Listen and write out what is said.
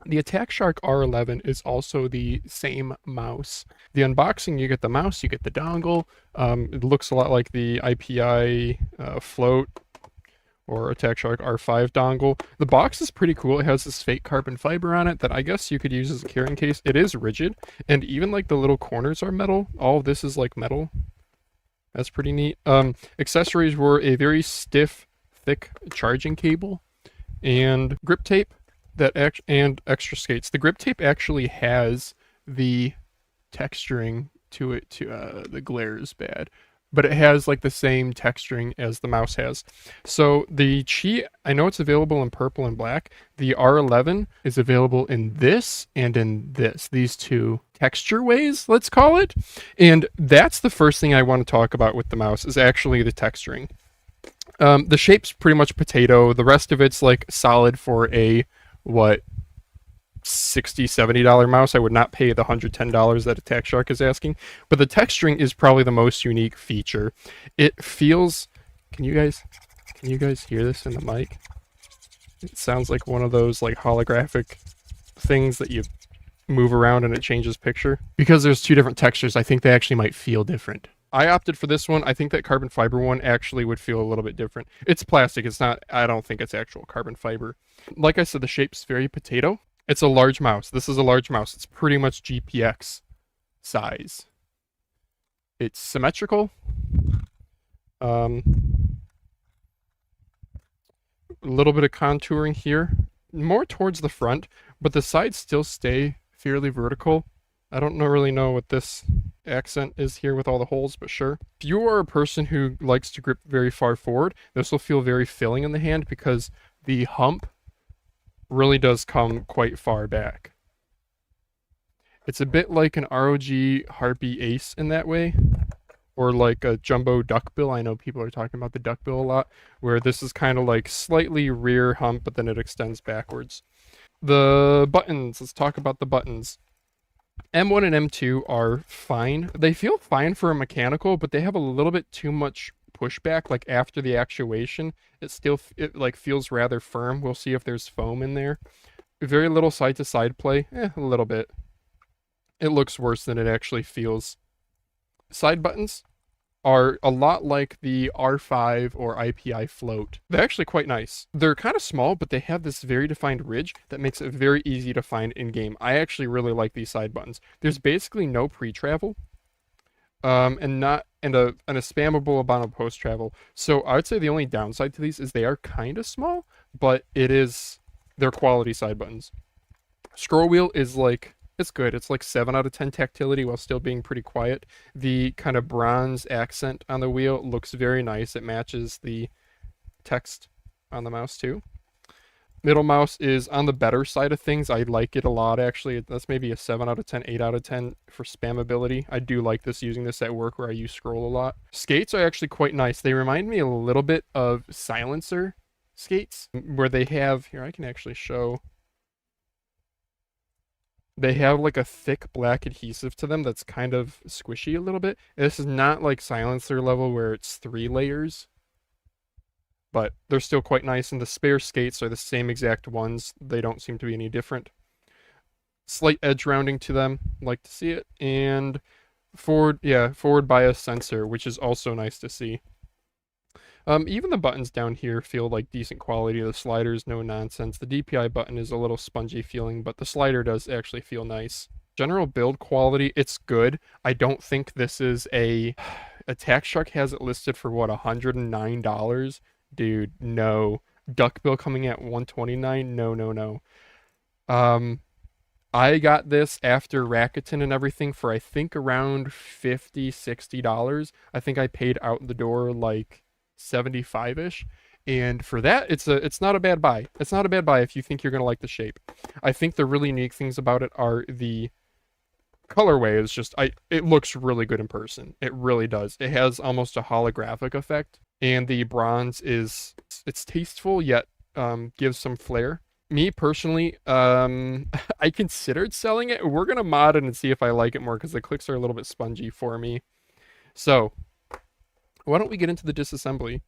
The Attack Shark R11 is also the same mouse. The unboxing, you get the mouse, you get the dongle. It looks a lot like the IPI float or Attack Shark R5 dongle. The box is pretty cool. It has this fake carbon fiber on it that I guess you could use as a carrying case. It is rigid, and even like the little corners are metal. All of this is like metal. That's pretty neat. Accessories were a very stiff, thick charging cable and grip tape and extra skates. The grip tape actually has the texturing to it. The glare is bad, but it has like the same texturing as the mouse has. So the Qi, I know it's available in purple and black. The R11 is available in this and in this. These two texture ways, let's call it. And that's the first thing I want to talk about with the mouse is actually the texturing. The shape's pretty much potato. The rest of it's like solid for a what $60-$70 mouse. I would not pay the $110 that Attack Shark is asking, but the texturing is probably the most unique feature. It feels, can you guys hear this in the mic? It sounds like one of those like holographic things that you move around and it changes picture. Because there's two different textures, I think they actually might feel different. I opted for this one. I think that carbon fiber one actually would feel a little bit different. It's plastic. It's not, I don't think it's actual carbon fiber. Like I said, the shape's very potato. It's a large mouse. This is a large mouse. It's pretty much GPX size. It's symmetrical. A little bit of contouring here. More towards the front, but the sides still stay fairly vertical. I don't really know what this accent is here with all the holes, but sure. If you are a person who likes to grip very far forward, this will feel very filling in the hand because the hump really does come quite far back. It's a bit like an ROG Harpy Ace in that way, or like a jumbo duckbill. I know people are talking about the duckbill a lot, where this is kind of like slightly rear hump, but then it extends backwards. The buttons, let's talk about the buttons. M1 and M2 are fine. They feel fine for a mechanical, but they have a little bit too much pushback. Like after the actuation, it like feels rather firm. We'll see if there's foam in there. Very little side to side play. A little bit. It looks worse than it actually feels. Side buttons are a lot like the R5 or IPI float. They're actually quite nice. They're kind of small, but they have this very defined ridge that makes it very easy to find in-game. I actually really like these side buttons. There's basically no pre-travel, and a spammable amount of post-travel. So I would say the only downside to these is they are kind of small, but they're quality side buttons. Scroll wheel is like, it's good. It's like 7 out of 10 tactility while still being pretty quiet. The kind of bronze accent on the wheel looks very nice. It matches the text on the mouse too. Middle mouse is on the better side of things. I like it a lot actually. That's maybe a 7 out of 10, 8 out of 10 for spammability. I do like using this at work where I use scroll a lot. Skates are actually quite nice. They remind me a little bit of silencer skates where they have, here I can actually show. They have like a thick black adhesive to them that's kind of squishy a little bit. This is not like silencer level where it's 3 layers, but they're still quite nice. And the spare skates are the same exact ones. They don't seem to be any different. Slight edge rounding to them, like to see it. And forward bias sensor, which is also nice to see. Even the buttons down here feel like decent quality. The slider's no nonsense. The DPI button is a little spongy feeling, but the slider does actually feel nice. General build quality, it's good. I don't think this is Attack Shark has it listed for what, $109? Dude, no. Duckbill coming at $129? No. I got this after Rakuten and everything for I think around $50-$60. I think I paid out the door like 75-ish, and for that it's not a bad buy. It's not a bad buy if you think you're gonna like the shape. I think the really unique things about it are the colorway is just it looks really good in person. It really does. It has almost a holographic effect, and the bronze it's tasteful yet gives some flair. Me personally, I considered selling it. We're gonna mod it and see if I like it more because the clicks are a little bit spongy for me. So why don't we get into the disassembly?